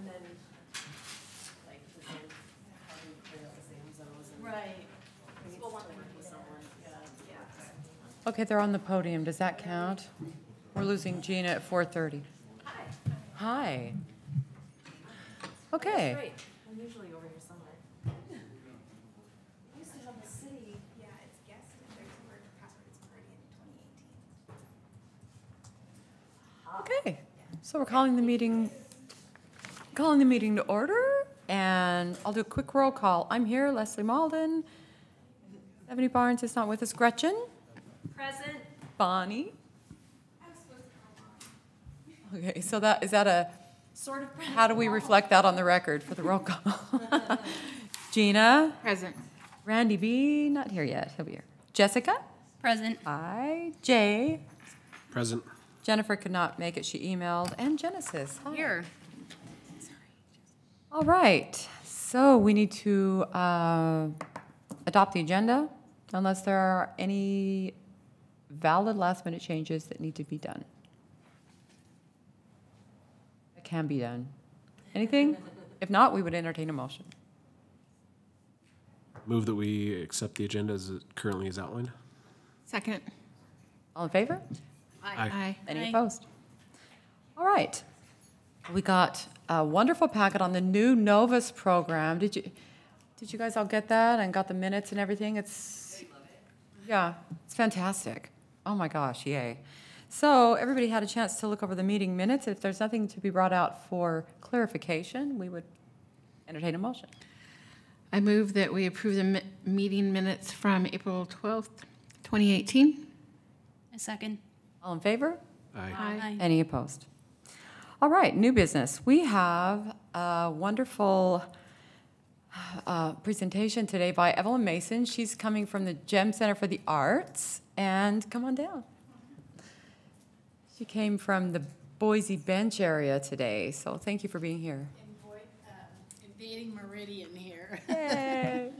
And then, like, how do you clear out the Zamzos and. Right. We'll want to work with someone, yeah. Okay, they're on the podium. Does that count? We're losing Gina at 4:30. Hi. Hi. That's Okay. great. I'm usually over here somewhere. I used to have the city. Yeah, it's guest and there's a word password. It's Meridian 2018. Okay. So we're calling the meeting to order, and I'll do a quick roll call. I'm here, Leslie Malden. Ebony Barnes is not with us. Gretchen? Present. Bonnie? I was supposed to call mom. Okay, so is that a, Sort of. how do we reflect that on the record for the roll call? Gina? Present. Randy B, not here yet. He'll be here. Jessica? Present. Hi. Jay? Present. Jennifer could not make it. She emailed. And Genesis. Hi. Here. All right. So we need to adopt the agenda unless there are any valid last-minute changes that need to be done. That can be done. Anything? If not, we would entertain a motion. Move that we accept the agenda as it currently is outlined. Second. All in favor? Aye. Any opposed? All right. We got a wonderful packet on the new Novus program. Did you guys all get that and got the minutes and everything? Yeah, it's fantastic. Oh my gosh, yay. So everybody had a chance to look over the meeting minutes. If there's nothing to be brought out for clarification, we would entertain a motion. I move that we approve the meeting minutes from April 12th, 2018. A second. All in favor? Aye. Any opposed? All right, new business. We have a wonderful presentation today by Evelyn Mason. She's coming from the GEM Center for the Arts. And come on down. She came from the Boise Bench area today, so thank you for being here. Invading Meridian here. Yay.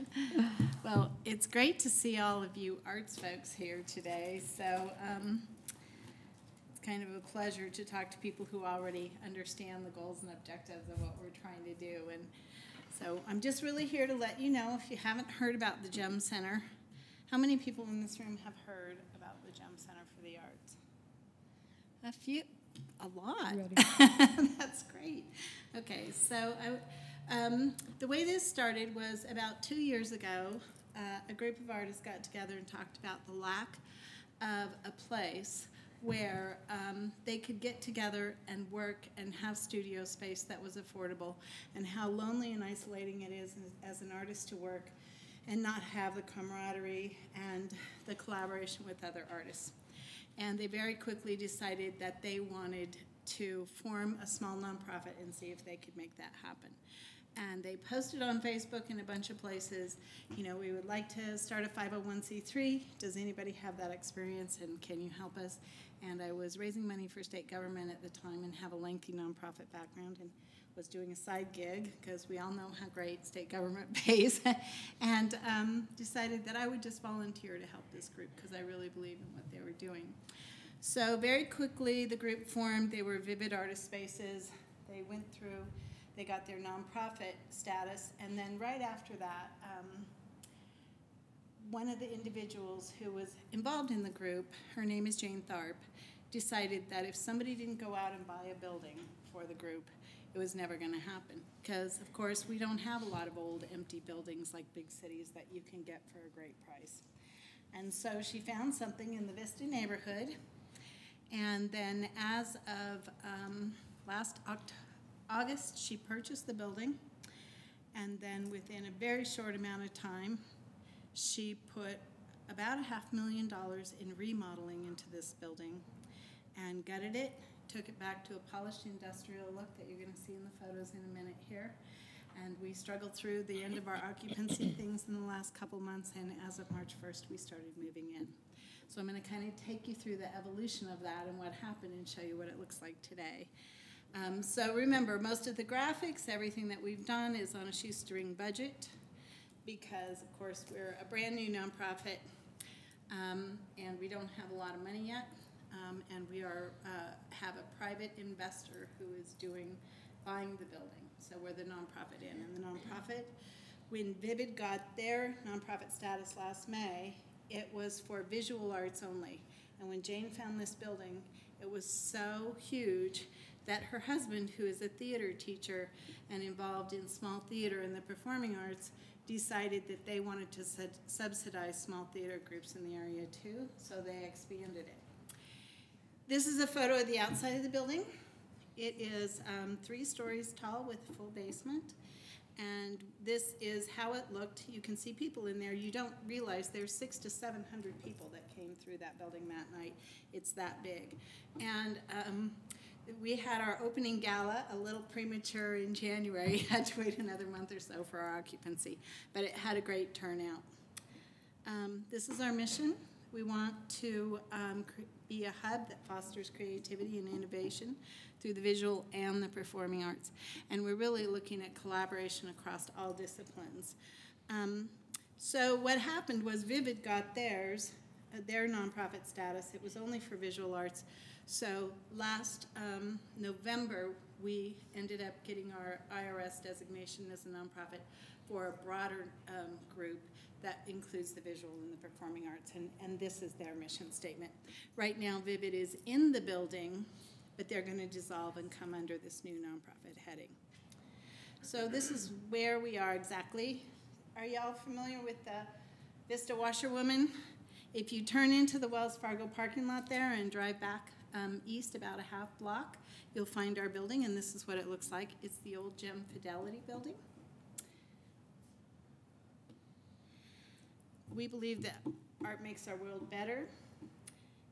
Well, it's great to see all of you arts folks here today. So it's kind of a pleasure to talk to people who already understand the goals and objectives of what we're trying to do. And so I'm just really here to let you know, if you haven't heard about the GEM Center, how many people in this room have heard about the GEM Center for the Arts? A few, a lot. That's great. Okay, so the way this started was about 2 years ago. A group of artists got together and talked about the lack of a place where they could get together and work and have studio space that was affordable, and how lonely and isolating it is as an artist to work and not have the camaraderie and the collaboration with other artists. And they very quickly decided that they wanted to form a small nonprofit and see if they could make that happen. And they posted on Facebook and a bunch of places, you know, we would like to start a 501c3. Does anybody have that experience, and can you help us? And I was raising money for state government at the time and have a lengthy nonprofit background, and was doing a side gig because we all know how great state government pays, and decided that I would just volunteer to help this group because I really believe in what they were doing. So very quickly the group formed. They were Vivid Artist Spaces. They went through, they got their nonprofit status, and then right after that, one of the individuals who was involved in the group, her name is Jane Tharp, decided that if somebody didn't go out and buy a building for the group, it was never going to happen. Because, of course, we don't have a lot of old empty buildings like big cities that you can get for a great price. And so she found something in the Vista neighborhood, and then as of last August, she purchased the building, and then within a very short amount of time, she put about $500,000 in remodeling into this building and gutted it, took it back to a polished industrial look that you're going to see in the photos in a minute here. And we struggled through the end of our occupancy things in the last couple months, and as of March 1st, we started moving in. So I'm going to kind of take you through the evolution of that and what happened and show you what it looks like today. So remember, most of the graphics, everything that we've done is on a shoestring budget because, of course, we're a brand new nonprofit and we don't have a lot of money yet. And we are have a private investor who is doing buying the building. So we're the nonprofit in. And the nonprofit, when Vivid got their nonprofit status last May, it was for visual arts only. And when Jane found this building, it was so huge that her husband, who is a theater teacher and involved in small theater and the performing arts, decided that they wanted to subsidize small theater groups in the area too, so they expanded it. This is a photo of the outside of the building. It is 3 stories tall with a full basement. And this is how it looked. You can see people in there. You don't realize there's 600 to 700 people that came through that building that night. It's that big. And we had our opening gala a little premature in January. Had to wait another month or so for our occupancy, but it had a great turnout. This is our mission. We want to be a hub that fosters creativity and innovation through the visual and the performing arts. And we're really looking at collaboration across all disciplines. So what happened was Vivid got their nonprofit status. It was only for visual arts. So last November, we ended up getting our IRS designation as a nonprofit for a broader group that includes the visual and the performing arts, and this is their mission statement. Right now, Vivid is in the building, but they're going to dissolve and come under this new nonprofit heading. So this is where we are exactly. Are y'all familiar with the Vista Washerwoman? If you turn into the Wells Fargo parking lot there and drive back east about a half block, you'll find our building, and this is what it looks like. It's the old Gem Fidelity building. We believe that art makes our world better,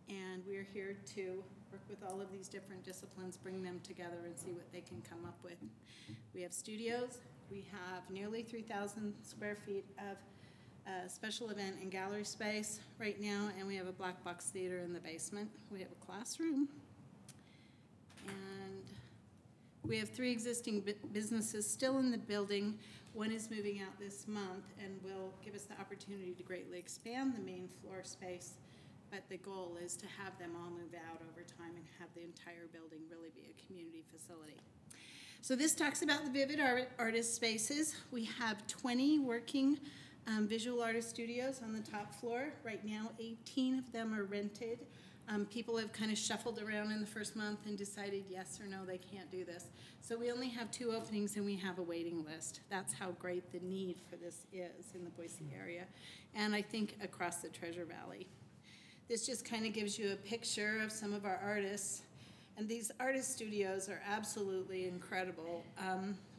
and we're here to work with all of these different disciplines, bring them together and see what they can come up with. We have studios. We have nearly 3,000 square feet of special event and gallery space right now, and we have a black box theater in the basement. We have a classroom, and we have 3 existing businesses still in the building. One is moving out this month and will give us the opportunity to greatly expand the main floor space, but the goal is to have them all move out over time and have the entire building really be a community facility. So this talks about the Vivid artist spaces. We have 20 working visual artist studios on the top floor. Right now, 18 of them are rented. People have kind of shuffled around in the first month and decided yes or no, they can't do this. So we only have 2 openings and we have a waiting list. That's how great the need for this is in the Boise area, and I think across the Treasure Valley. This just kind of gives you a picture of some of our artists, and these artist studios are absolutely incredible.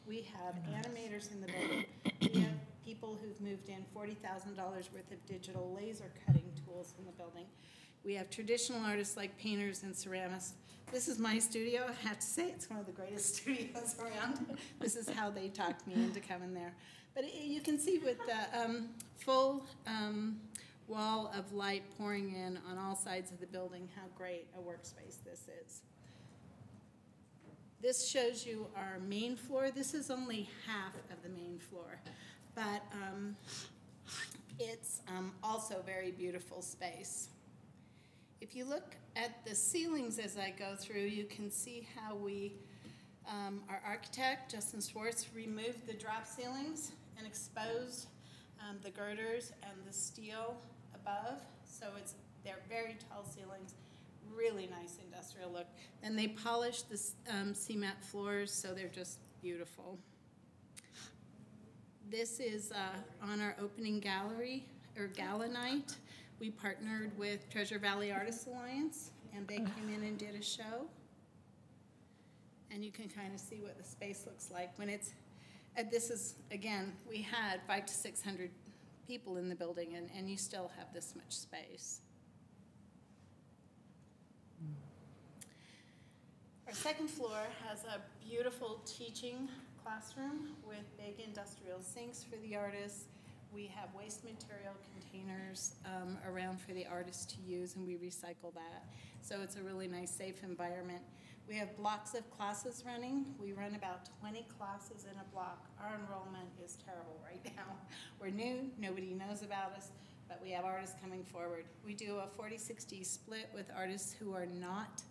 We have animators in the building. We have people who've moved in $40,000 worth of digital laser cutting tools in the building. We have traditional artists like painters and ceramists. This is my studio. I have to say, it's one of the greatest studios around. This is how they talked me into coming there. But you can see with the full wall of light pouring in on all sides of the building how great a workspace this is. This shows you our main floor. This is only half of the main floor, but it's also very beautiful space. If you look at the ceilings as I go through, you can see how our architect, Justin Schwartz, removed the drop ceilings and exposed the girders and the steel above. So they're very tall ceilings, really nice industrial look. And they polished the cement floors, so they're just beautiful. This is on our opening gallery, or gala night. We partnered with Treasure Valley Artists Alliance, and they came in and did a show. And you can kind of see what the space looks like when it's, this is, again, we had 500 to 600 people in the building, and you still have this much space. Our second floor has a beautiful teaching classroom with big industrial sinks for the artists. We have waste material containers around for the artists to use, and we recycle that. So it's a really nice, safe environment. We have blocks of classes running. We run about 20 classes in a block. Our enrollment is terrible right now. We're new, nobody knows about us, but we have artists coming forward. We do a 40-60 split with artists who are not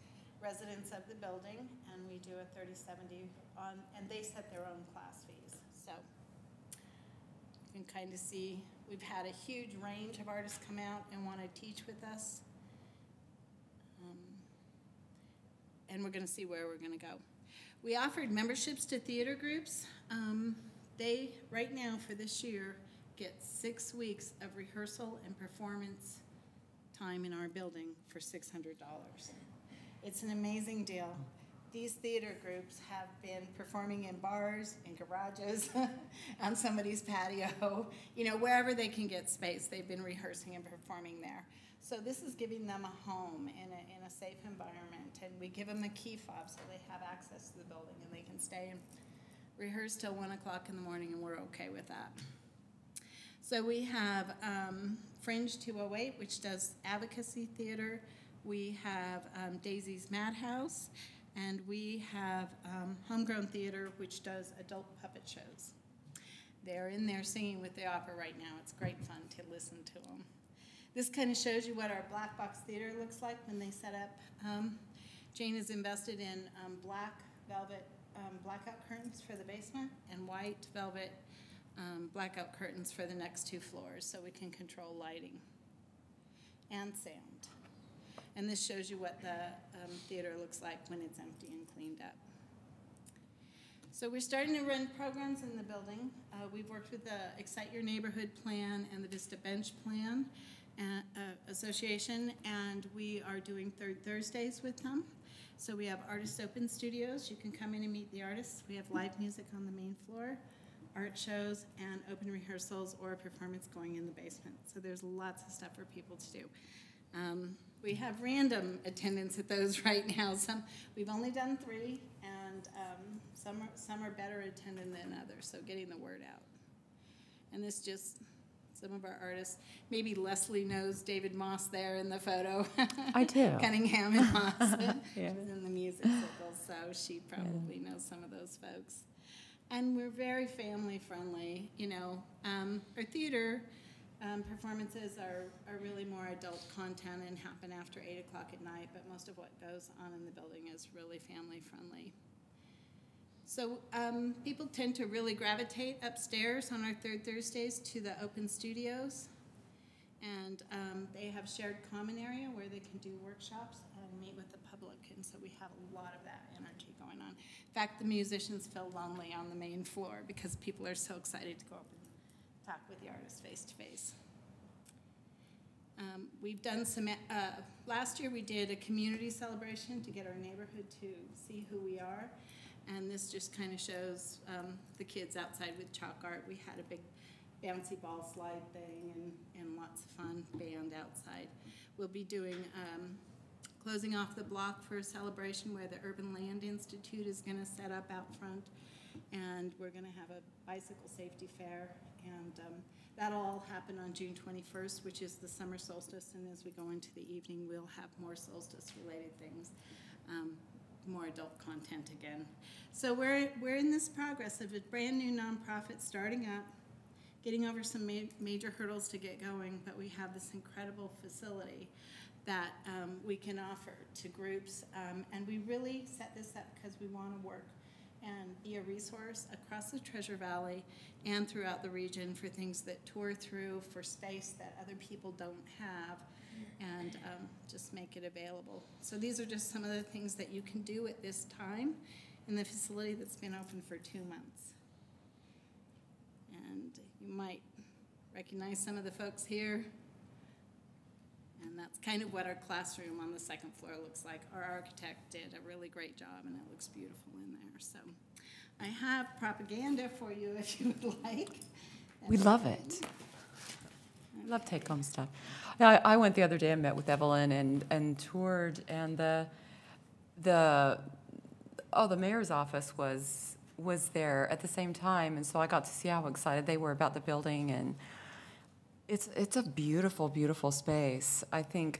residents of the building, and we do a 30/70 on, and they set their own class fees. So you can kind of see we've had a huge range of artists come out and want to teach with us. And we're going to see where we're going to go. We offered memberships to theater groups. They, right now for this year, get 6 weeks of rehearsal and performance time in our building for $600. It's an amazing deal. These theater groups have been performing in bars, in garages, on somebody's patio, wherever they can get space. They've been rehearsing and performing there. So this is giving them a home in a safe environment, and we give them a key fob so they have access to the building and they can stay and rehearse till 1 o'clock in the morning, and we're okay with that. So we have Fringe 208, which does advocacy theater. We have Daisy's Madhouse, and we have Homegrown Theater, which does adult puppet shows. They're in there singing with the opera right now. It's great fun to listen to them. This kind of shows you what our black box theater looks like when they set up. Jane has invested in black velvet blackout curtains for the basement and white velvet blackout curtains for the next 2 floors so we can control lighting and sound. And this shows you what the theater looks like when it's empty and cleaned up. So we're starting to run programs in the building. We've worked with the Excite Your Neighborhood Plan and the Vista Bench Plan Association, and we are doing Third Thursdays with them. So we have artist open studios. You can come in and meet the artists. We have live music on the main floor, art shows, and open rehearsals or a performance going in the basement. So there's lots of stuff for people to do. We have random attendance at those right now. We've only done 3, and some are better attended than others, so getting the word out. And this just some of our artists. Maybe Leslie knows David Moss there in the photo. I do. Cunningham and Moss. Yeah. She's in the music circles, so she probably knows some of those folks. And we're very family friendly. Our theater performances are really more adult content and happen after 8 o'clock at night, but most of what goes on in the building is really family friendly. So people tend to really gravitate upstairs on our Third Thursdays to the open studios. And they have shared common area where they can do workshops and meet with the public. And so we have a lot of that energy going on. In fact, the musicians feel lonely on the main floor because people are so excited to go up and talk with the artists face to face. We've done some, last year we did a community celebration to get our neighborhood to see who we are. And this just kind of shows the kids outside with chalk art. We had a big bouncy ball slide thing and lots of fun band outside. We'll be doing closing off the block for a celebration where the Urban Land Institute is going to set up out front. And we're going to have a bicycle safety fair. And that'll all happen on June 21st, which is the summer solstice. And as we go into the evening, we'll have more solstice-related things. More adult content again. So we're in this progress of a brand new nonprofit starting up, getting over some major hurdles to get going, but we have this incredible facility that we can offer to groups, and we really set this up because we want to work and be a resource across the Treasure Valley and throughout the region for things that tour through, for space that other people don't have, and just make it available. So these are just some of the things that you can do at this time in the facility that's been open for 2 months. And you might recognize some of the folks here. And that's kind of what our classroom on the 2nd floor looks like. Our architect did a really great job, and it looks beautiful in there. So I have propaganda for you if you would like. We love it. I love take-home stuff. Yeah, I went the other day and met with Evelyn and toured, and the mayor's office was there at the same time, and so I got to see how excited they were about the building, and it's a beautiful, beautiful space. I think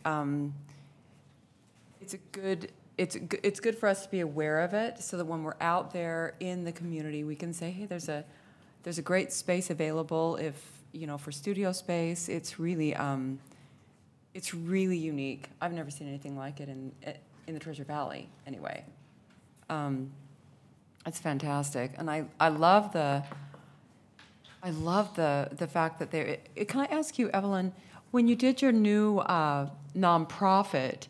it's good for us to be aware of it, so that when we're out there in the community, we can say, hey, there's a great space available. If for studio space, it's really unique. I've never seen anything like it in the Treasure Valley, anyway. It's fantastic, and I love the fact that they. Can I ask you, Evelyn, when you did your new nonprofit,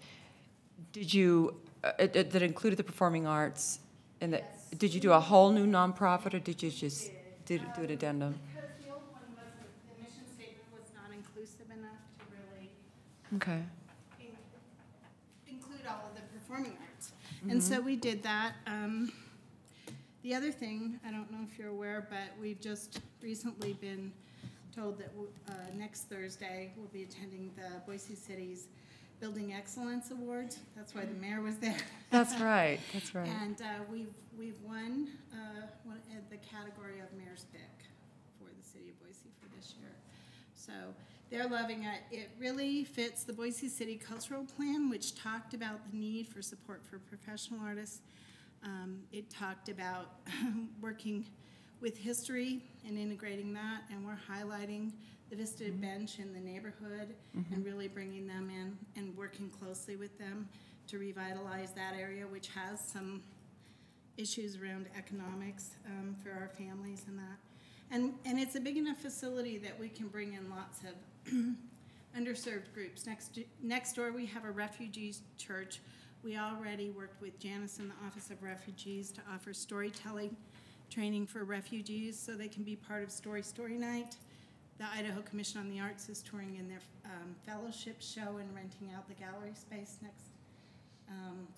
did you that included the performing arts? And that did you do a whole new nonprofit, or did you just do an addendum? Because the old one wasn't, the mission statement was not inclusive enough to really Okay. include all of the performing arts. And so we did that. The other thing, I don't know if you're aware, but we've just recently been told that next Thursday we'll be attending the Boise City's Building Excellence Awards. That's why the mayor was there. That's right. That's right. And we've won the category of Mayor's Pick for the city of Boise for this year. So they're loving it. It really fits the Boise City Cultural Plan, which talked about the need for support for professional artists. It talked about working with history and integrating that, and we're highlighting the Vista Bench in the neighborhood and really bringing them in and working closely with them to revitalize that area, which has some issues around economics for our families and that. And it's a big enough facility that we can bring in lots of underserved groups. Next door we have a refugees church. We already worked with Janice in the Office of Refugees to offer storytelling training for refugees so they can be part of Story Night. The Idaho Commission on the Arts is touring in their fellowship show and renting out the gallery space next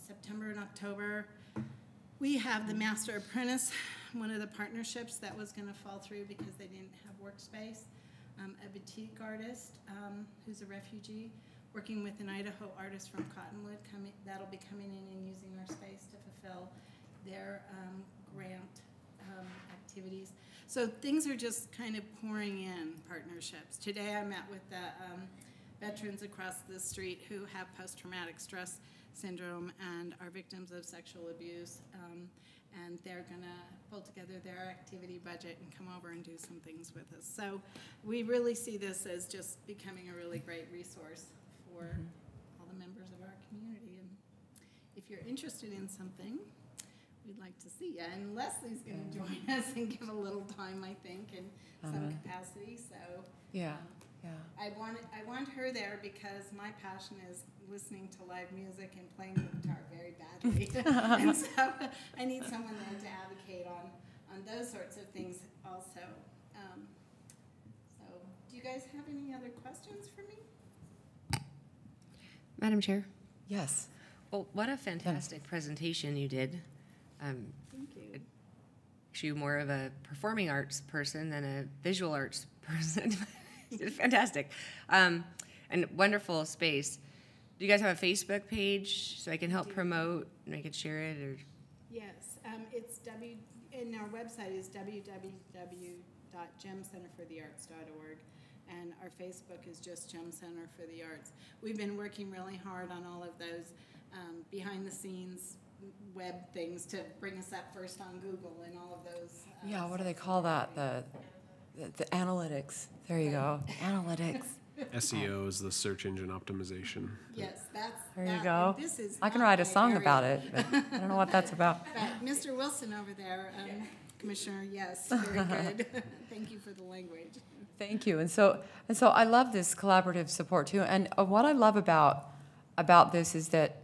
September and October. We have the Master Apprentice, one of the partnerships that was going to fall through because they didn't have workspace. A boutique artist who's a refugee, working with an Idaho artist from Cottonwood, that'll be coming in and using our space to fulfill their grant activities. So things are just kind of pouring in partnerships. Today I met with the veterans across the street who have post-traumatic stress syndrome and are victims of sexual abuse, and they're gonna pull together their activity budget and come over and do some things with us. So we really see this as just becoming a really great resource for all the members of our community. And if you're interested in something, we'd like to see you. And Leslie's going to join us and give a little time, I think, in some capacity. So Yeah. I want her there because my passion is listening to live music and playing the guitar very badly. And so I need someone there to advocate on those sorts of things also. So do you guys have any other questions for me? Madam Chair. Yes. Well, what a fantastic presentation you did. Thank you. Actually, more of a performing arts person than a visual arts person. Fantastic. And wonderful space. Do you guys have a Facebook page so I can help promote and I can share it? Or? Yes, and our website is www.gemcenterforthearts.org, and our Facebook is just Gem Center for the Arts. We've been working really hard on all of those behind-the-scenes web things to bring us up first on Google and all of those. Yeah, what do they call that? The analytics. There you go. Analytics. SEO is the search engine optimization. Yes, that's. There you go. This is I can not write a my song area. about it, but I don't know what that's about. But Mr. Wilson over there, Commissioner, yes, very good. Thank you for the language. Thank you. And so I love this collaborative support too. And what I love about this is that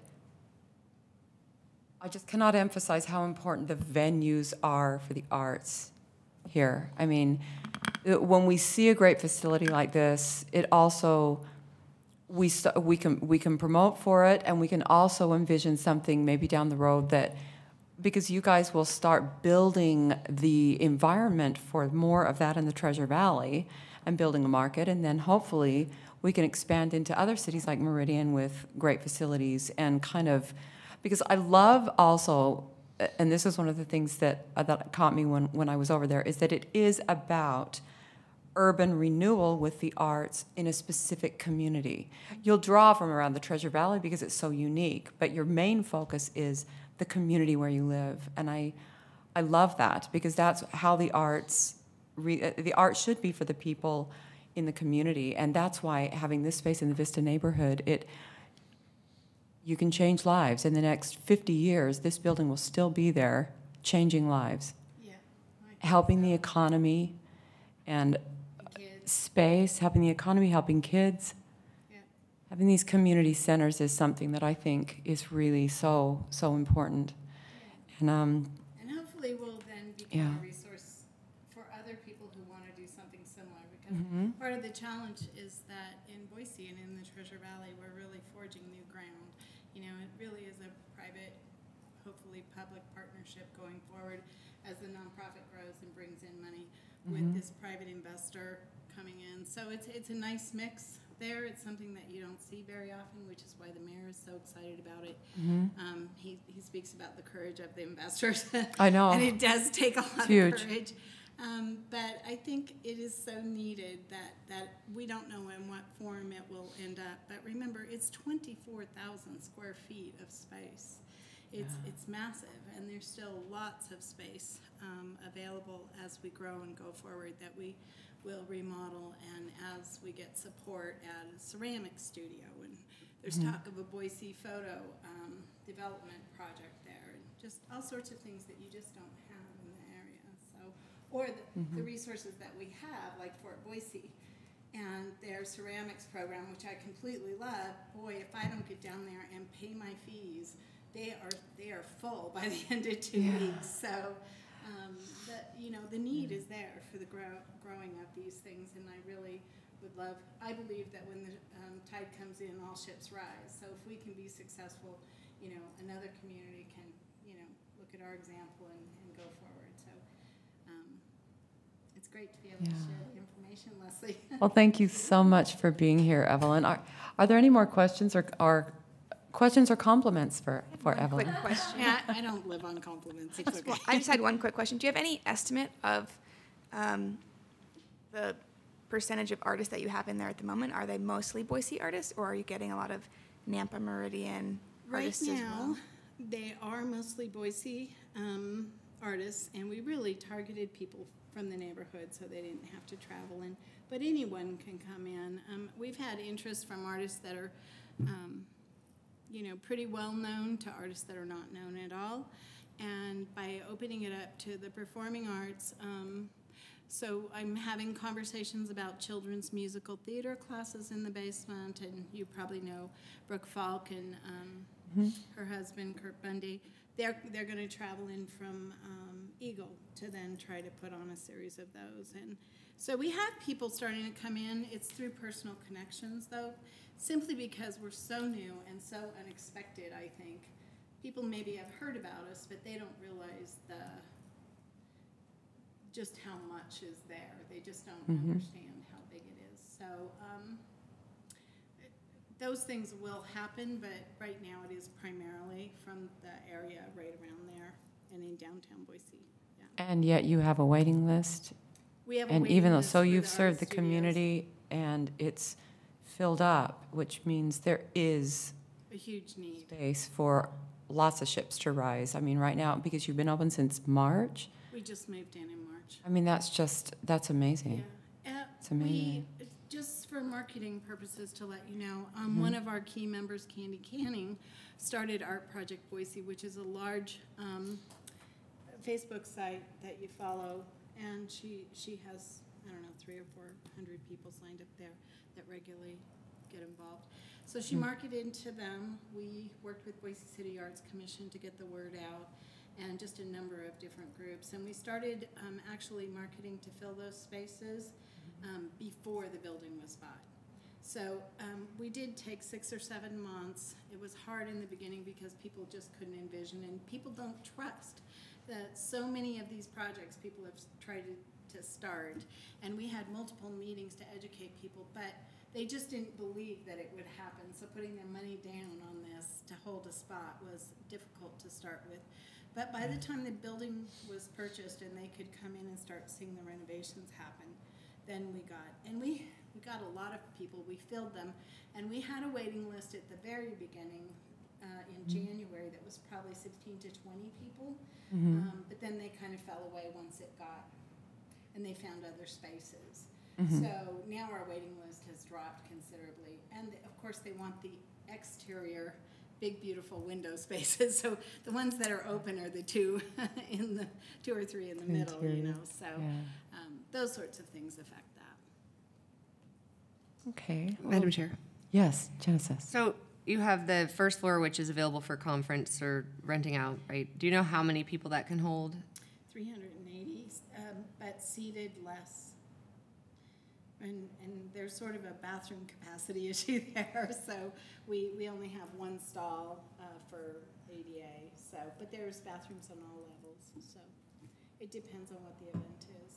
I just cannot emphasize how important the venues are for the arts here. I mean, when we see a great facility like this, it also we can promote for it, and we can also envision something maybe down the road that, because you guys will start building the environment for more of that in the Treasure Valley and building a market, and then hopefully we can expand into other cities like Meridian with great facilities and kind of, because I love also, and this is one of the things that caught me when I was over there, is that it is about urban renewal with the arts in a specific community. You'll draw from around the Treasure Valley because it's so unique, but your main focus is the community where you live. And I love that, because that's how the arts should be for the people in the community. And that's why having this space in the Vista neighborhood, you can change lives. In the next 50 years, this building will still be there, changing lives, Yeah. helping the economy and Kids. space, helping the economy, helping kids. Yeah. Having these community centers is something that I think is really so important. And And hopefully we'll then become Yeah. a resource for other people who want to do something similar. Because Mm-hmm. part of the challenge is that in Boise and in the Treasure Valley, we're really forging new ground. You know, it really is a private, hopefully public partnership going forward as the nonprofit grows and brings in money with this private investor coming in. So it's a nice mix there. It's something that you don't see very often, which is why the mayor is so excited about it. He speaks about the courage of the investors. I know. And it does take a lot of huge. courage. But I think it is so needed that we don't know in what form it will end up. But remember, it's 24,000 square feet of space. It's massive, and there's still lots of space available as we grow and go forward that we will remodel, and as we get support at a ceramic studio, and there's talk of a Boise photo development project there, and just all sorts of things that you just don't have in the area. So, or the resources that we have, like Fort Boise and their ceramics program, which I completely love. Boy, if I don't get down there and pay my fees, they are full by the end of 2 weeks. So, the need is there for the growing of these things, and I really would love. I believe that when the tide comes in, all ships rise. So if we can be successful, another community can, look at our example and go forward. So it's great to be able to share the information, Leslie. Well, thank you so much for being here, Evelyn. Are there any more questions or compliments for Evelyn? Quick question. Yeah, I don't live on compliments. It's okay. I just had one quick question. Do you have any estimate of the percentage of artists that you have in there at the moment? Are they mostly Boise artists, or are you getting a lot of Nampa, Meridian Right artists as now, well? they are mostly Boise artists, and we really targeted people from the neighborhood so they didn't have to travel in. But anyone can come in. We've had interest from artists that are, pretty well known to artists that are not known at all. And by opening it up to the performing arts, so I'm having conversations about children's musical theater classes in the basement, and you probably know Brooke Falk and her husband, Kurt Bundy. They're going to travel in from Eagle to then try to put on a series of those. And so we have people starting to come in. It's through personal connections, though, simply because we're so new and so unexpected, I think. People maybe have heard about us, but they don't realize just how much is there. They just don't understand how big it is. So those things will happen, but right now it is primarily from the area right around there and in downtown Boise. Yeah. And yet you have a waiting list. We have a And waiting even though, list so for you've the served art the studios. community and it's filled up, which means there is A huge need. space for lots of ships to rise. I mean, right now, because you've been open since March, We just moved in March. I mean, that's amazing. Yeah. It's amazing. Just for marketing purposes, to let you know, one of our key members, Candy Canning, started Art Project Boise, which is a large Facebook site that you follow, and she has, 300 or 400 people signed up there that regularly get involved. So she marketed to them. We worked with Boise City Arts Commission to get the word out, and just a number of different groups. And we started actually marketing to fill those spaces before the building was bought. So we did take 6 or 7 months. It was hard in the beginning because people just couldn't envision, and people don't trust that so many of these projects people have tried to start. And we had multiple meetings to educate people, but they just didn't believe that it would happen. So putting their money down on this to hold a spot was difficult to start with. But by the time the building was purchased and they could come in and start seeing the renovations happen, then we got a lot of people. We filled them, and we had a waiting list at the very beginning in January that was probably 16 to 20 people. But then they kind of fell away once it got, and they found other spaces. So now our waiting list has dropped considerably, and of course they want the exterior big, beautiful window spaces. So the ones that are open are the two in the 2 or 3 in the middle, you Interior, know. So those sorts of things affect that. Okay. Madam Chair. Yes, Genesis. So you have the first floor, which is available for conference or renting out, right? Do you know how many people that can hold? 380, but seated less. And there's sort of a bathroom capacity issue there, so we only have 1 stall for ADA. So, but there's bathrooms on all levels, so it depends on what the event is,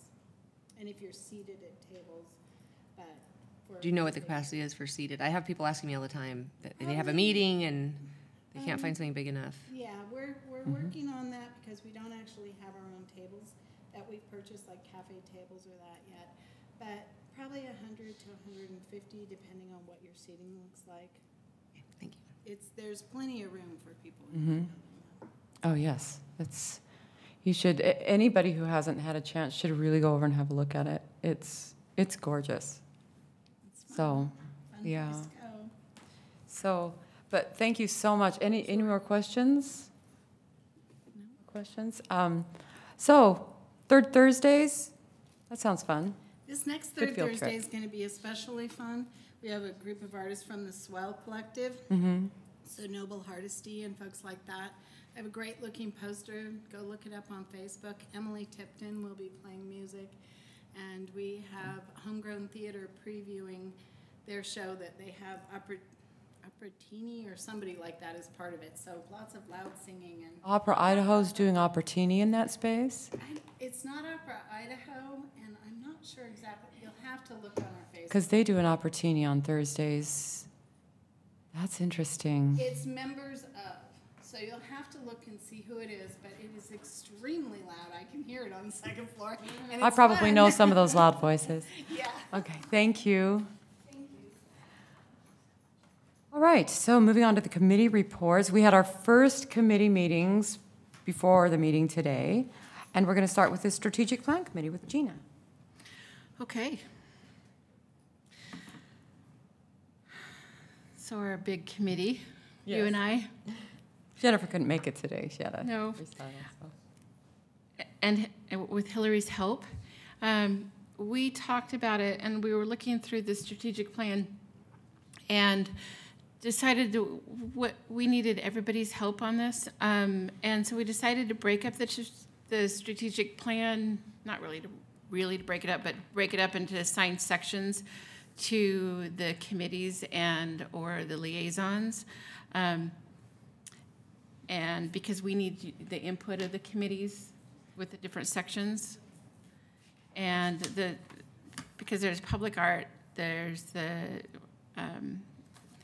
and if you're seated at tables. But for Do you know what the capacity is for seated? I have people asking me all the time that they have a meeting and they can't find something big enough. Yeah, we're working on that because we don't actually have our own tables that we've purchased, like cafe tables or that yet. But probably 100 to 150, depending on what your seating looks like. Okay, thank you. There's plenty of room for people. Oh, yes. You should, anybody who hasn't had a chance should really go over and have a look at it. It's gorgeous. It's fun. So, Fun yeah. place to go. So, but thank you so much. Any more questions? No. Questions? So, third Thursdays? That sounds fun. This next Good third field Thursday trip. is going to be especially fun. We have a group of artists from the Swell Collective, so Noble Hardesty and folks like that. I have a great looking poster. Go look it up on Facebook. Emily Tipton will be playing music. And we have Homegrown Theater previewing their show that they have Opportini or somebody like that as part of it. So lots of loud singing. And Opera Idaho's doing Opportuni in that space? it's not Opera Idaho, and I'm not sure exactly. You'll have to look on our Facebook. Because they do an Opportuni on Thursdays. That's interesting. It's members of, so you'll have to look and see who it is, but it is extremely loud. I can hear it on the second floor. And I it's probably fun. know some of those loud voices. Yeah. Okay, thank you. Thank you. All right, so moving on to the committee reports. We had our first committee meetings before the meeting today, and we're going to start with the Strategic Plan Committee with Gina. Okay. So our big committee, you Yes. and I, Jennifer couldn't make it today. She had a No. recital, so. and with Hillary's help, we talked about it, and we were looking through the strategic plan and decided what we needed everybody's help on this. And so we decided to break up the strategic plan, not really to break it up, but break it up into assigned sections to the committees or the liaisons. And because we need the input of the committees with the different sections. And because there's public art, there's I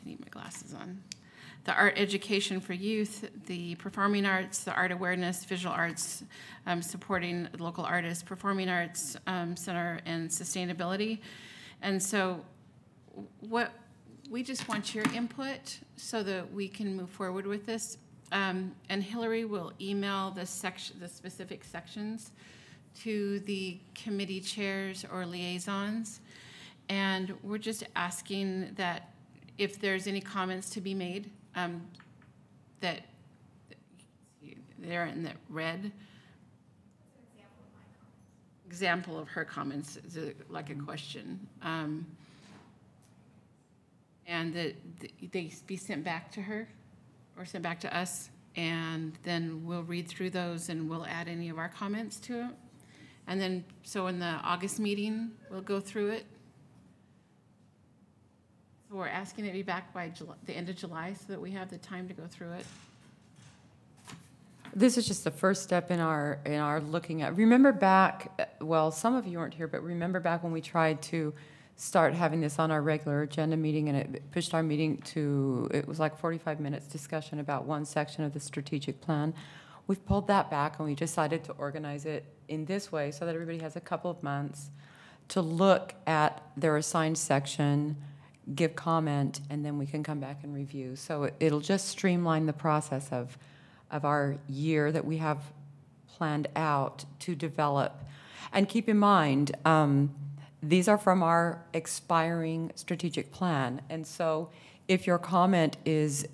need my glasses on. The art education for youth, the performing arts, the art awareness, visual arts, supporting local artists, performing arts center, and sustainability. And so we just want your input so that we can move forward with this. And Hillary will email the specific sections to the committee chairs or liaisons. And we're just asking that if there's any comments to be made, that they're in the red. Example of her comments is like a question. And that they be sent back to her or sent back to us, and then we'll read through those and we'll add any of our comments to it. And then, so in the August meeting, we'll go through it. So we're asking it to be back by the end of July so that we have the time to go through it. This is just the first step in our looking at. Remember back, well, some of you weren't here, but remember back when we tried to start having this on our regular agenda meeting, and it pushed our meeting to, it was like 45 minutes discussion about one section of the strategic plan. We've pulled that back, and we decided to organize it in this way so that everybody has a couple of months to look at their assigned section, give comment, and then we can come back and review. So it'll just streamline the process of our year that we have planned out to develop. And keep in mind, these are from our expiring strategic plan. And so if your comment is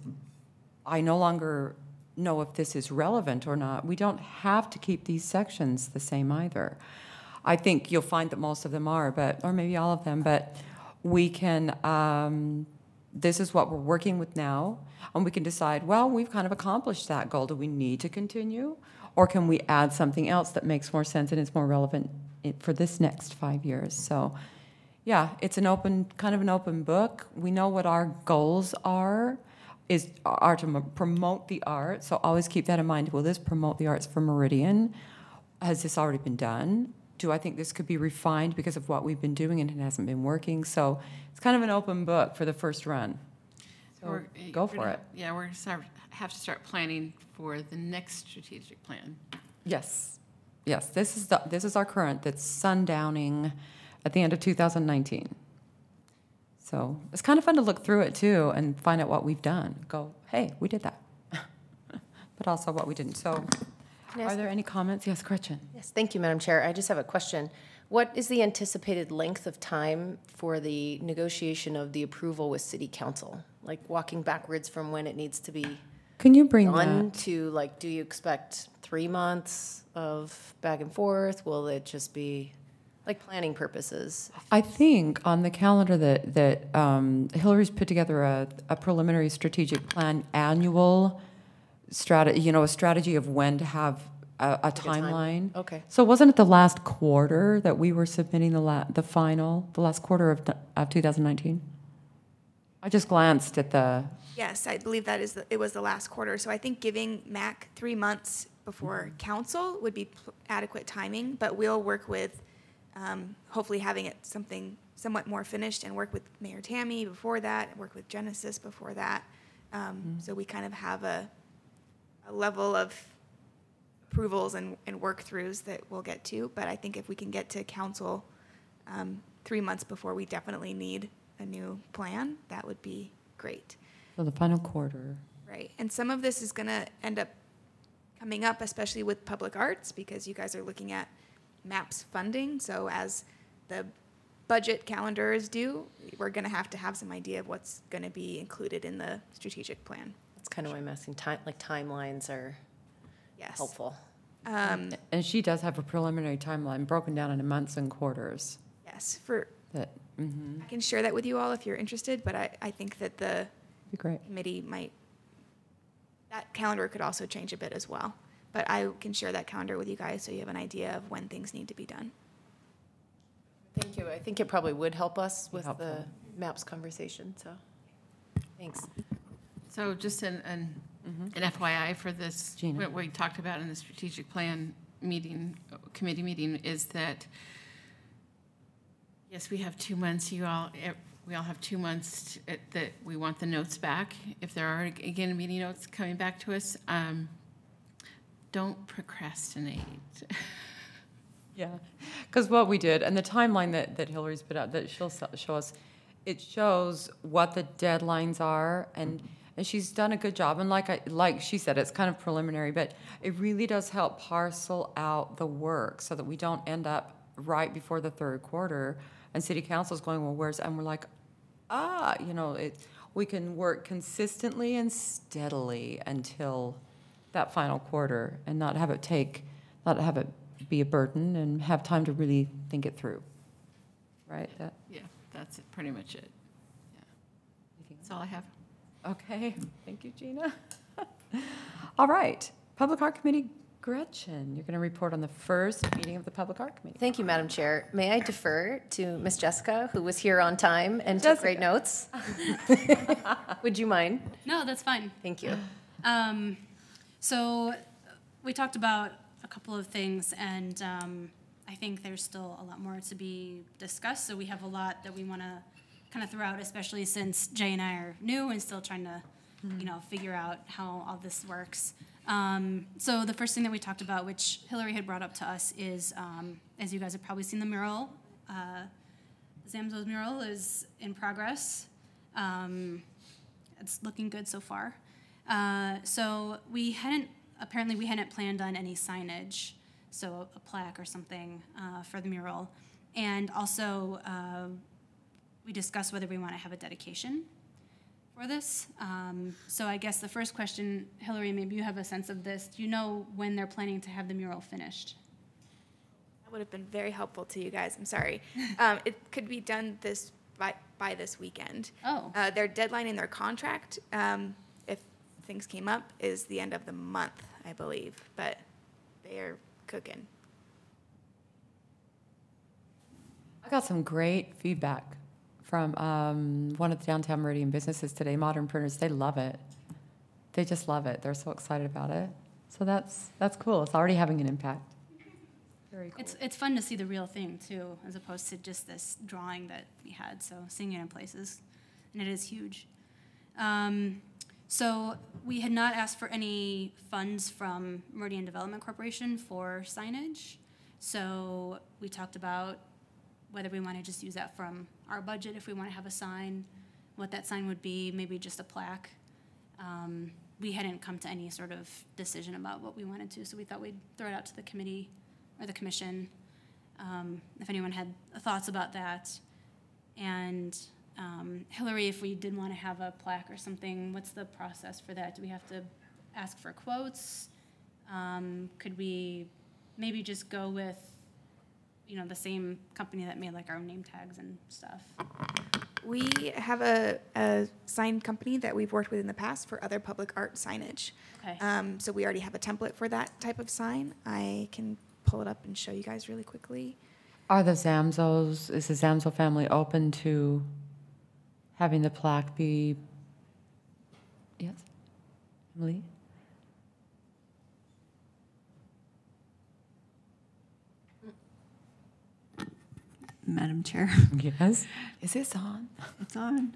I no longer know if this is relevant or not. We don't have to keep these sections the same either. I think you'll find that most of them are, but, or maybe all of them, but we can, this is what we're working with now, and we can decide, well, we've kind of accomplished that goal. Do we need to continue? Or can we add something else that makes more sense and is more relevant for this next 5 years? So, yeah, it's an open, kind of an open book. We know what our goals are to promote the arts. So always keep that in mind. Will this promote the arts for Meridian? Has this already been done? Do I think this could be refined because of what we've been doing and it hasn't been working? So it's kind of an open book for the first run. So go for it. Yeah, we're gonna have to start planning for the next strategic plan. Yes, yes. This is our current that's sundowning at the end of 2019. So it's kind of fun to look through it too and find out what we've done. Go, hey, we did that, but also what we didn't. So, are there any comments? Yes, Gretchen. Yes, thank you, Madam Chair. I just have a question. What is the anticipated length of time for the negotiation of the approval with City Council? Like walking backwards from when it needs to be Can you bring done that? to, like, do you expect 3 months of back and forth? Will it just be, like, planning purposes? I think on the calendar that Hillary's put together a preliminary strategic plan annual strategy, a strategy of when to have a timeline. Okay. So wasn't it the last quarter that we were submitting the last quarter of 2019? I just glanced at the. Yes, I believe it was the last quarter. So I think giving MAC 3 months before council would be adequate timing, but we'll work with hopefully having it somewhat more finished and work with Mayor Tammy before that, work with Genesis before that. So we kind of have a level of approvals and work-throughs that we'll get to. But I think if we can get to council 3 months before we definitely need a new plan, that would be great. So the final quarter. Right. And some of this is going to end up coming up, especially with public arts, because you guys are looking at MAPS funding. So as the budget calendar is due, we're going to have some idea of what's going to be included in the strategic plan. That's kind of why I'm asking. Timelines are Yes. helpful. And she does have a preliminary timeline broken down into months and quarters. Yes. I can share that with you all if you're interested, but I think that the be great. committee that calendar could also change a bit as well. But I can share that calendar with you guys so you have an idea of when things need to be done. Thank you. I think it probably would help us with Helpful. the MAPS conversation, so thanks. So just an FYI for this, Gina. what we talked about in the strategic plan committee meeting is that, yes, we have 2 months. We all have 2 months that we want the notes back. If there are, again, meeting notes coming back to us, don't procrastinate. Yeah, because what we did, and the timeline that Hillary's put out, that she'll show us, it shows what the deadlines are, and she's done a good job. And like she said, it's kind of preliminary, but it really does help parcel out the work so that we don't end up right before the third quarter and City Council's going, well, and we're like, we can work consistently and steadily until that final quarter and not have it be a burden and have time to really think it through. Right? Yeah, that's pretty much it. Yeah. That's all I have. Okay, thank you, Gina. All right, Public Art Committee, Gretchen, you're going to report on the first meeting of the Public Art Committee. Thank you, Madam Chair. May I defer to Miss Jessica, who was here on time and took great notes? Would you mind? No, that's fine. Thank you. So we talked about a couple of things, and I think there's still a lot more to be discussed. So we have a lot that we want to kind of throw out, especially since Jay and I are new and still trying to, figure out how all this works. So the first thing that we talked about, which Hillary had brought up to us, is, as you guys have probably seen the mural, Zamzo's mural is in progress. It's looking good so far. So we hadn't planned on any signage, so a plaque or something for the mural. And also, we discussed whether we want to have a dedication for this. So I guess the first question, Hillary, maybe you have a sense of this. Do you know when they're planning to have the mural finished? That would have been very helpful to you guys. I'm sorry. It could be done by this weekend. Oh. Their deadline in their contract, if things came up, is the end of the month, I believe. But they are cooking. I got some great feedback from one of the downtown Meridian businesses today, Modern Printers. They love it. They just love it. They're so excited about it. So that's cool. It's already having an impact. Very cool. It's fun to see the real thing too, as opposed to just this drawing that we had. So seeing it in places, and it is huge. So we had not asked for any funds from Meridian Development Corporation for signage. So we talked about whether we want to just use that from our budget if we want to have a sign, what that sign would be, maybe just a plaque. We hadn't come to any sort of decision about what we wanted to, so we thought we'd throw it out to the committee or the commission, if anyone had thoughts about that. And Hillary, if we did want to have a plaque or something, what's the process for that? Do we have to ask for quotes? Could we maybe just go with, the same company that made like our name tags and stuff? We have a sign company that we've worked with in the past for other public art signage. Okay. So we already have a template for that type of sign. I can pull it up and show you guys really quickly. Is the Zamzo family open to having the plaque be, yes, Emily? Madam Chair. Yes. Is this on? It's on.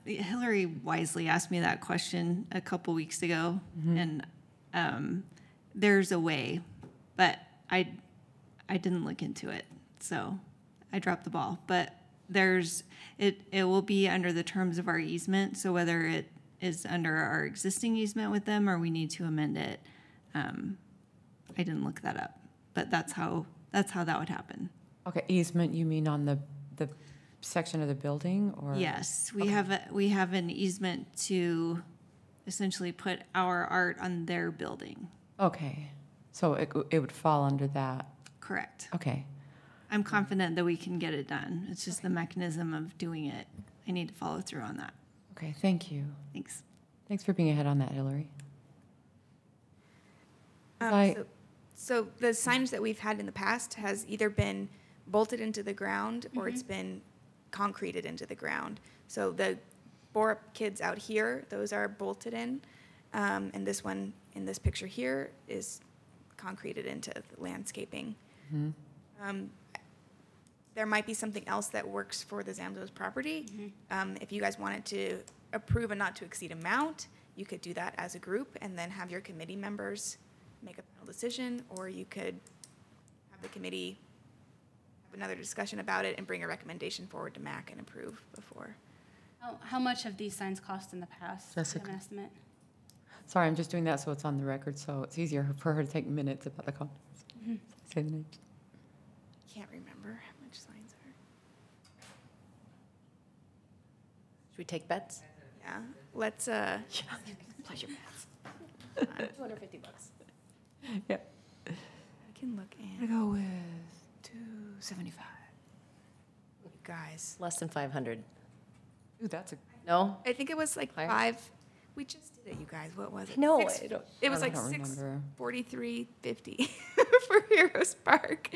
Hillary wisely asked me that question a couple weeks ago, and there's a way, but I didn't look into it, so I dropped the ball. But it will be under the terms of our easement, so whether it is under our existing easement with them or we need to amend it, I didn't look that up, but that's how that would happen. Okay, easement, you mean on the section of the building, or? Yes, we have an easement to essentially put our art on their building. Okay, so it would fall under that. Correct. Okay. I'm confident that we can get it done. It's just the mechanism of doing it. I need to follow through on that. Okay, thank you. Thanks. Thanks for being ahead on that, Hillary. So the signage that we've had in the past has either been bolted into the ground or it's been concreted into the ground. So the Borup kids out here, those are bolted in, and this one in this picture here is concreted into the landscaping. There might be something else that works for the Zamzo's property. If you guys wanted to approve a not to exceed amount, you could do that as a group and then have your committee members make a final decision, or you could have the committee have another discussion about it and bring a recommendation forward to MAC and approve before. How much have these signs cost in the past? Jessica. Do you have an estimate? Sorry, I'm just doing that so it's on the record, so it's easier for her to take minutes about the conference. Say the names. Can't remember how much signs are. Should we take bets? Yeah, let's, Pleasure bets. $250. Yeah. I can look I in. go with 275. You guys. Less than 500. Ooh, that's a. No? I think it was like Higher? 5. We just did it, you guys. What was it? No, Six- I don't- It was I like don't remember. $643.50 for Heroes Park.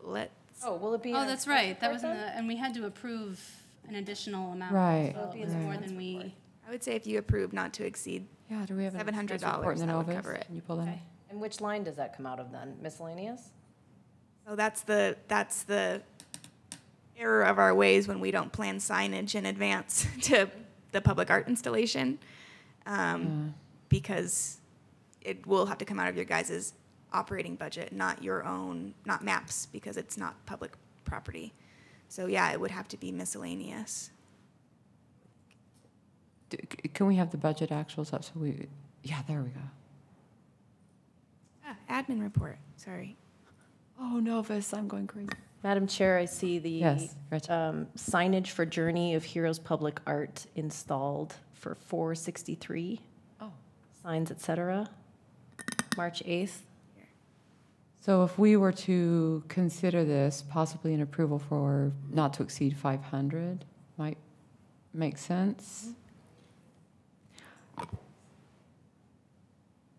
Let's. Oh, will it be? Oh, in that's our right. That report was in then? the, and we had to approve an additional amount. Right, So right. it's more than we, I would say if you approve not to exceed, Yeah, do we have a $700, report in the that would Novus? cover it. Can you pull that okay. up? And which line does that come out of then? Miscellaneous? so that's the error of our ways when we don't plan signage in advance to the public art installation, because it will have to come out of your guys' operating budget, not your own, not maps, because it's not public property. So yeah, it would have to be miscellaneous. Can we have the budget actuals up so we, yeah, there we go. Admin report, sorry. Oh, Novus, I'm going crazy. Madam Chair, I see the Yes, Gretchen. signage for Journey of Heroes Public Art installed for 463, Oh. signs, et cetera, March 8th. So if we were to consider this possibly an approval for not to exceed 500, might make sense.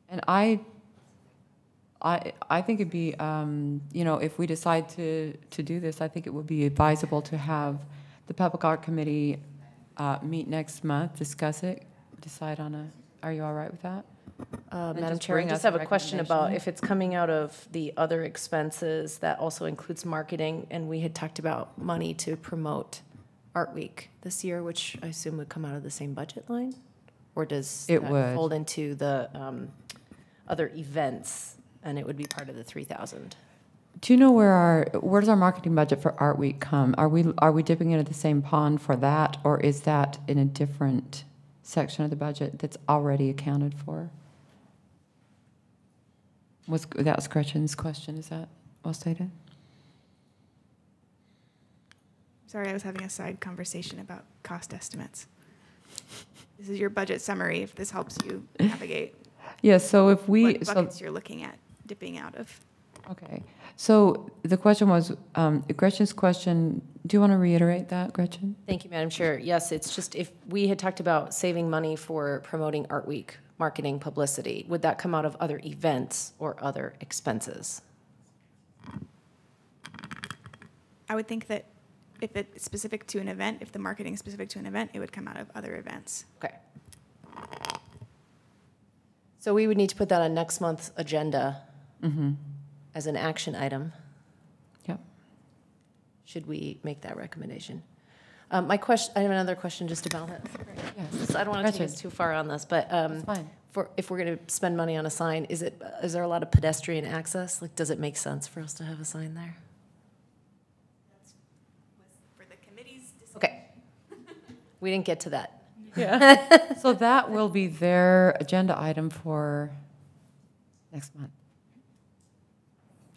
And I think it'd be, you know, if we decide to do this, I think it would be advisable to have the Public Art Committee meet next month, discuss it, decide on a, are you all right with that? Madam just Chair, I bring just us a have a question about recommendation. if it's coming out of the other expenses, that also includes marketing, and we had talked about money to promote Art Week this year, which I assume would come out of the same budget line? Or does It that would. fold into the other events, and it would be part of the 3,000? Do you know where does our marketing budget for Art Week come? Are we dipping into the same pond for that, or is that in a different section of the budget that's already accounted for? That was Gretchen's question. Is that well stated? Sorry, I was having a side conversation about cost estimates. This is your budget summary, if this helps you navigate Yes. So if we what buckets you're looking at dipping out of. okay. So the question was Gretchen's question. Do you want to reiterate that, Gretchen? Thank you, Madam Chair. Yes, it's just if we had talked about saving money for promoting Art Week, marketing, publicity, would that come out of other events or other expenses? I would think that if it's specific to an event, if the marketing is specific to an event, it would come out of other events. Okay. So we would need to put that on next month's agenda as an action item. Yep. Should we make that recommendation? My question, I have another question just about it. Yes. I don't want to take us Gretchen. too far on this, but Fine. if we're going to spend money on a sign, is there a lot of pedestrian access? Like, does it make sense for us to have a sign there? For the committee's decision. Okay. We didn't get to that. Yeah. So that will be their agenda item for next month.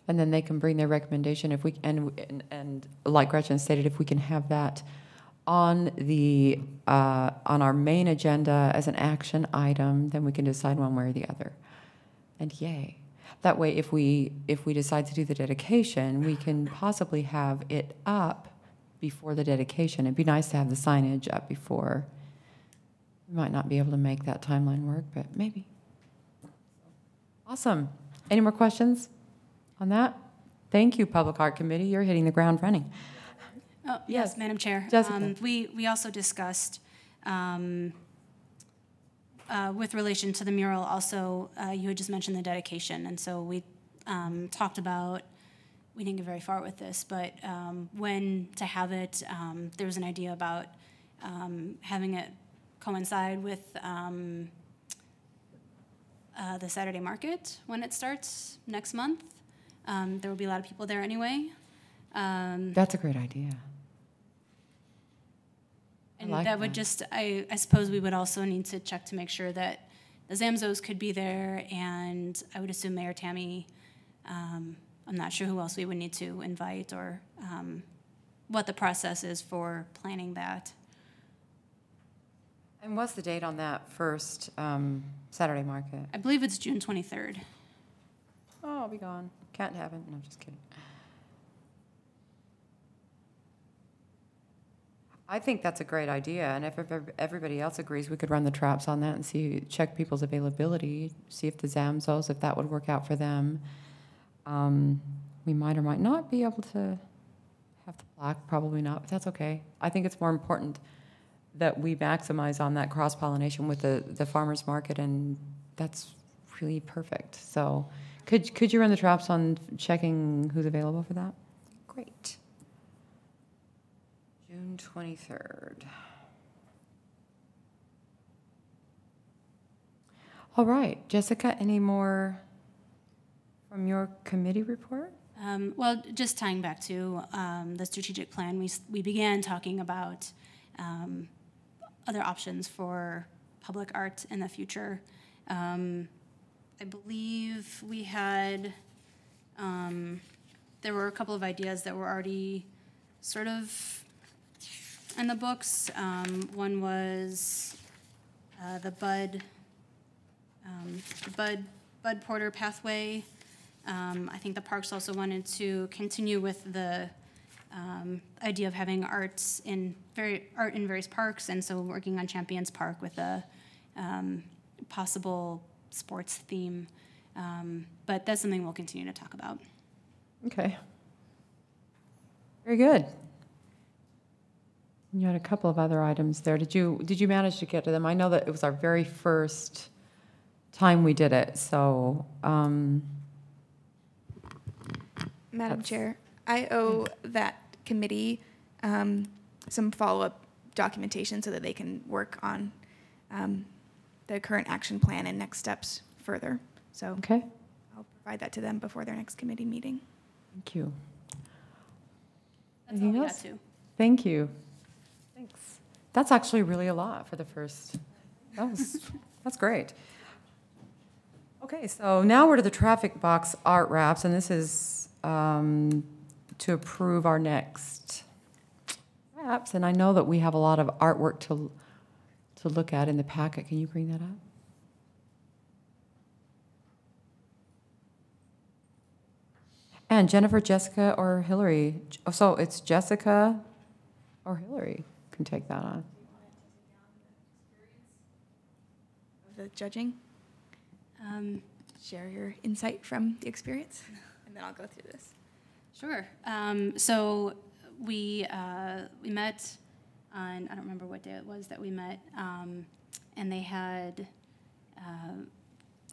And then they can bring their recommendation if we, and like Gretchen stated, if we can have that on our main agenda as an action item, then we can decide one way or the other. And yay. That way, if we decide to do the dedication, we can possibly have it up before the dedication. It'd be nice to have the signage up before. We might not be able to make that timeline work, but maybe. Awesome. Any more questions on that? Thank you, Public Art Committee. You're hitting the ground running. Oh, yes, Madam Chair. Jessica. We also discussed, with relation to the mural, also, you had just mentioned the dedication, and so we talked about, we didn't get very far with this, but when to have it, there was an idea about having it coincide with the Saturday market when it starts next month. There will be a lot of people there anyway. That's a great idea. And like that would that. just, I suppose we would also need to check to make sure that the Zamzos could be there, and I would assume Mayor Tammy, I'm not sure who else we would need to invite or what the process is for planning that. And what's the date on that first Saturday market? I believe it's June 23rd. Oh, I'll be gone. Can't have it. No, just kidding. I think that's a great idea, and if everybody else agrees, we could run the traps on that and check people's availability, see if the Zamzos, if that would work out for them. We might or might not be able to have the plaque, probably not, but that's okay. I think it's more important that we maximize on that cross-pollination with the farmers market, and that's really perfect. So could you run the traps on checking who's available for that? Great. June 23rd. All right, Jessica, any more from your committee report? Well, just tying back to the strategic plan, we began talking about other options for public art in the future. I believe we had, there were a couple of ideas that were already sort of in the books. One was the Bud Porter pathway. I think the parks also wanted to continue with the idea of having art in various parks, and so working on Champions Park with a possible sports theme. But that's something we'll continue to talk about. Okay. Very good. You had a couple of other items there. Did you manage to get to them? I know that it was our very first time we did it, so. Madam Chair, I owe that committee some follow-up documentation so that they can work on the current action plan and next steps further. So Okay. I'll provide that to them before their next committee meeting. Thank you. That's all Anything we else? got to. Thank you. Thanks. That's actually really a lot for the first. That's great. Okay, so now we're to the traffic box art wraps, and this is to approve our next wraps. And I know that we have a lot of artwork to look at in the packet. Can you bring that up? And Jennifer, Jessica, or Hillary? Oh, so it's Jessica or Hillary can take that on. The judging, share your insight from the experience, and then I'll go through this. Sure. So we met on, I don't remember what day it was that we met, and they had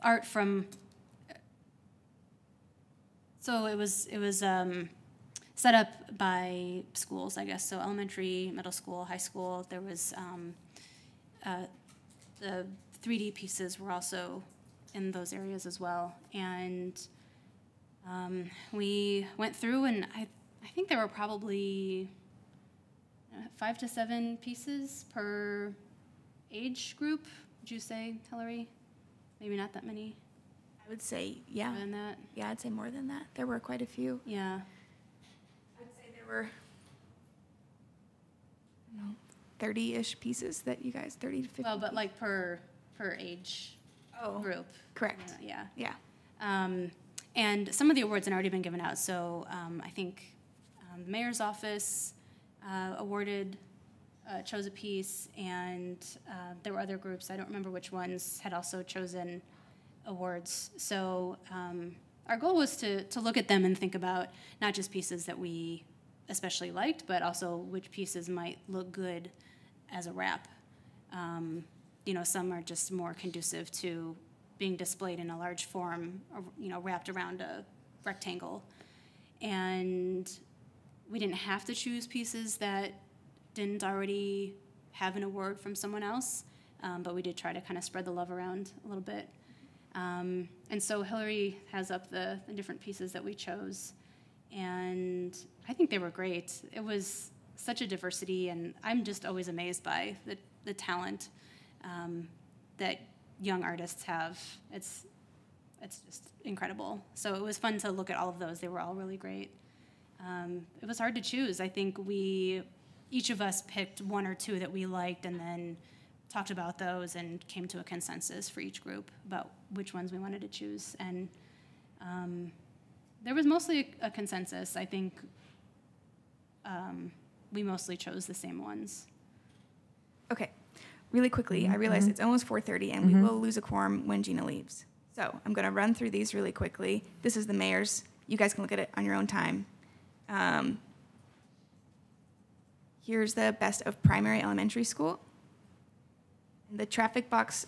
art from. So it was set up by schools, I guess. So elementary, middle school, high school. There was the 3D pieces were also in those areas as well, and we went through, and I think there were probably 5 to 7 pieces per age group. Would you say, Hillary? Maybe not that many. I would say, yeah. More than that. Yeah, I'd say more than that. There were quite a few. Yeah. I'd say there were 30-ish pieces that you guys, 30 to 50. Well, but like per age group. Correct. Yeah. Yeah. And some of the awards had already been given out. So I think the mayor's office chose a piece, and there were other groups, I don't remember which ones, had also chosen awards. So our goal was to look at them and think about not just pieces that we especially liked, but also which pieces might look good as a wrap. Some are just more conducive to being displayed in a large form, or, wrapped around a rectangle. And we didn't have to choose pieces that didn't already have an award from someone else, but we did try to kind of spread the love around a little bit. And so Hillary has up the different pieces that we chose, and I think they were great. It was such a diversity, and I'm just always amazed by the talent that young artists have. It's just incredible. So it was fun to look at all of those. They were all really great. It was hard to choose. I think each of us picked one or two that we liked, and then talked about those and came to a consensus for each group about which ones we wanted to choose. And there was mostly a consensus. I think we mostly chose the same ones. Okay. Really quickly, I realize it's almost 4:30, and we will lose a quorum when Gina leaves. So I'm going to run through these really quickly. This is the mayor's. You guys can look at it on your own time. Here's the best of primary elementary school. The traffic box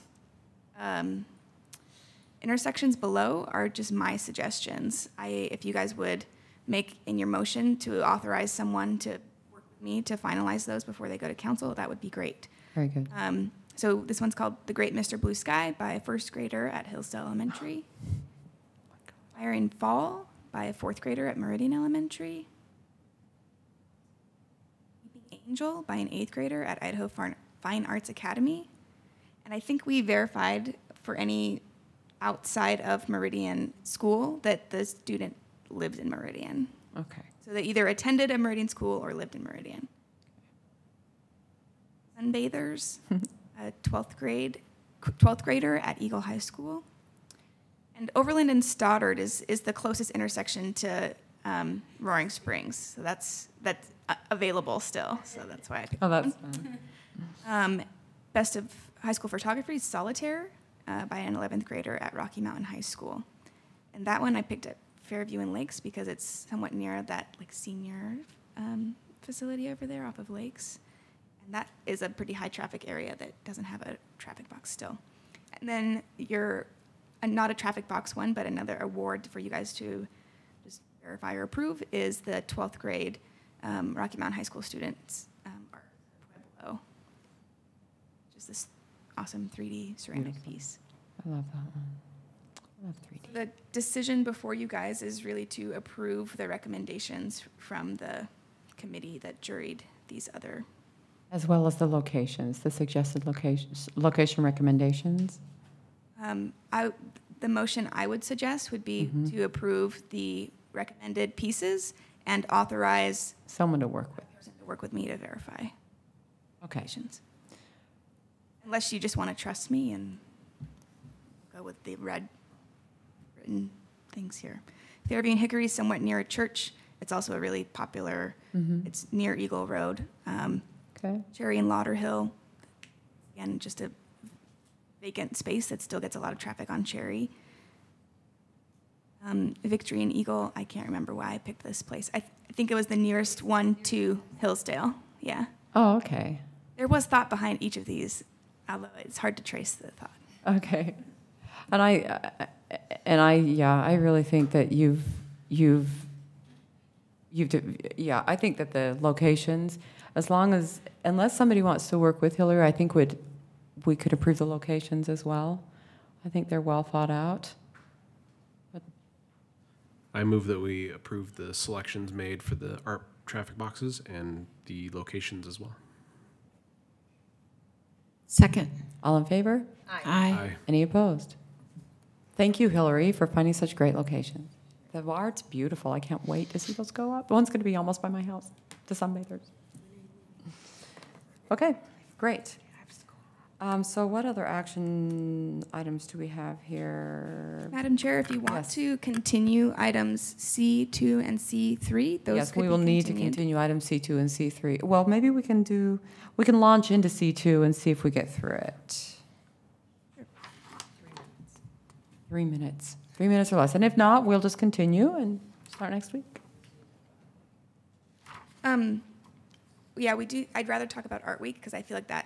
intersections below are just my suggestions. If you guys would make in your motion to authorize someone to work with me to finalize those before they go to council, that would be great. Very good. So this one's called The Great Mr. Blue Sky by a first grader at Hillsdale Elementary. Fire in Fall by a fourth grader at Meridian Elementary. Weeping Angel by an eighth grader at Idaho Fine Arts Academy. And I think we verified for any outside of Meridian school that the student lived in Meridian. Okay. So they either attended a Meridian school or lived in Meridian. Sunbathers, 12th grade 12th grader at Eagle High School. And Overland and Stoddard is the closest intersection to Roaring Springs. So that's available still. So that's why I picked Oh, that's that fun. one. Best of High School Photography is Solitaire by an 11th grader at Rocky Mountain High School. And that one I picked at Fairview and Lakes because it's somewhat near that like senior facility over there off of Lakes. And that is a pretty high traffic area that doesn't have a traffic box still. And then not a traffic box one, but another award for you guys to just verify or approve is the 12th grade Rocky Mountain High School students art Pueblo. Just this awesome 3D ceramic piece. I love that one. I love 3D. The decision before you guys is really to approve the recommendations from the committee that juried these other. As well as the locations, the suggested location recommendations. The motion I would suggest would be to approve the recommended pieces and authorize Someone to work with. to work with me to verify Okay. recommendations. Unless you just want to trust me and go with the written things here. Fairview and Hickory is somewhat near a church. It's also a really popular, it's near Eagle Road. Okay. Cherry and Lauderhill, again, just a vacant space that still gets a lot of traffic on Cherry. Victory and Eagle, I can't remember why I picked this place. I think it was the nearest one to Hillsdale, yeah. Oh, okay. There was thought behind each of these, although it's hard to trace the thought. Okay. And I really think that I think that the locations, unless somebody wants to work with Hillary, I think we could approve the locations as well. I think they're well thought out. But I move that we approve the selections made for the art traffic boxes and the locations as well. Second. all in favor? Aye. Aye. Any opposed? Thank you, Hillary, for finding such great locations. The art's beautiful. I can't wait to see those go up. One's going to be almost by my house, to sunbathers. Okay, great. So what other action items do we have here? Madam Chair, if you want Yes. to continue items C2 and C3, those Yes, could we be will need to continued. continue items C2 and C3. Well, maybe we can launch into C2 and see if we get through it. 3 minutes. 3 minutes or less. And if not, we'll just continue and start next week. Yeah, we do. I'd rather talk about Art Week because I feel like that.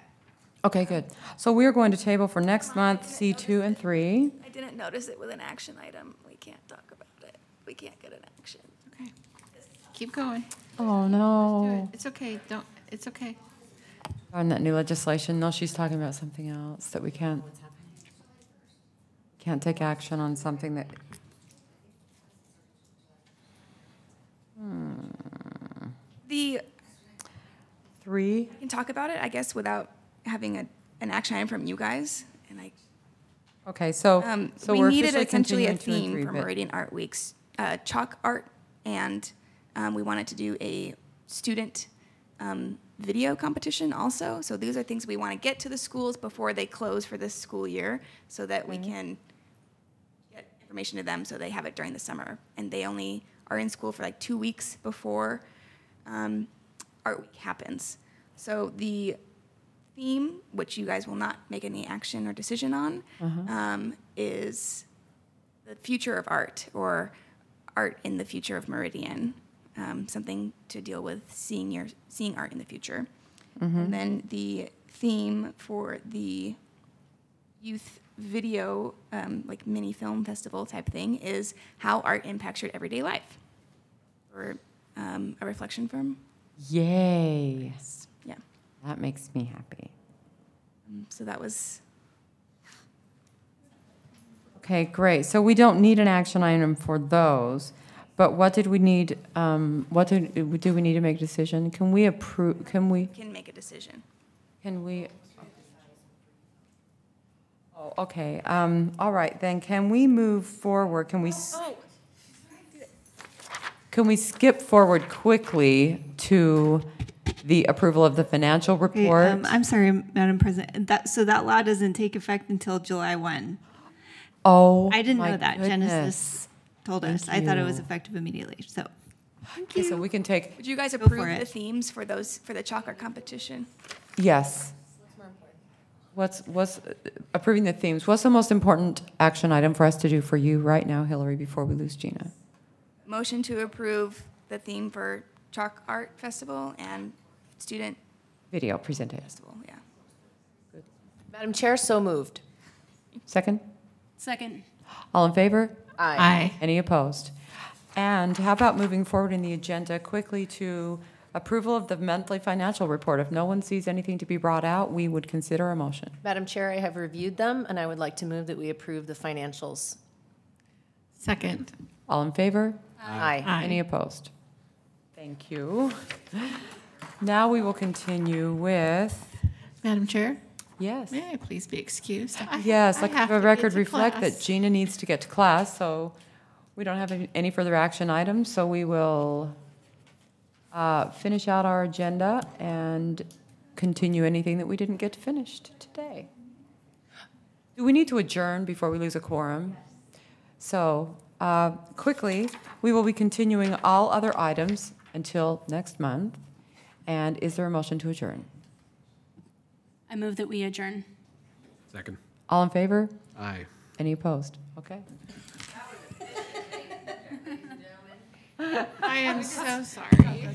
Okay, good. So we are going to table for next month C2 and 3. I didn't notice it with an action item. We can't talk about it. We can't get an action. Okay. Keep going. Oh, Do no. it. It's okay. It's okay. On that new legislation, no, she's talking about something else that we can't take action on something that. The 3. we can talk about it, I guess, without having an action item from you guys. And Okay, so we we're needed essentially a continuing 2 and theme 3, for but- Meridian Art Week's chalk art, and we wanted to do a student video competition also. So these are things we want to get to the schools before they close for this school year, so that we can get information to them so they have it during the summer. And they only are in school for like 2 weeks before Art Week happens. So the theme, which you guys will not make any action or decision on, is the future of art, or art in the future of Meridian, something to deal with seeing art in the future. And then the theme for the youth video, like mini film festival type thing, is how art impacts your everyday life, or a reflection from. Yay. Yeah. That makes me happy. So that was. Okay, great. So we don't need an action item for those, but what did we need, do we need to make a decision? Can we approve, Can make a decision. Oh, okay, all right, then can we move forward? Can we skip forward quickly to the approval of the financial Okay, report. I'm sorry, Madam President. So that law doesn't take effect until July 1. Oh, I didn't my know that. goodness. Genesis told us. I thought it was you. effective immediately. So Okay, so we can take, Would you guys Go approve for the it. themes for the chalk art competition? yes. What's approving the themes? What's the most important action item for us to do for you right now, Hillary, before we lose Gina? Motion to approve the theme for chalk art festival and student Video presentation. festival, yeah. Madam Chair, so moved. Second? Second. All in favor? Aye. Any opposed? And how about moving forward in the agenda quickly to approval of the monthly financial report? If no one sees anything to be brought out, we would consider a motion. Madam Chair, I have reviewed them, and I would like to move that we approve the financials. Second. All in favor? Aye. Aye. Any opposed? Thank you. Now we will continue with, Madam Chair, yes. may I please be excused? Yes, I like have the to get record to reflect that class. Gina needs to get to class, so we don't have any further action items, so we will finish out our agenda and continue anything that we didn't get finished today. Do we need to adjourn before we lose a quorum? So, quickly, we will be continuing all other items until next month. And is there a motion to adjourn? I move that we adjourn. Second. All in favor? Aye. Any opposed? Okay. I am so sorry.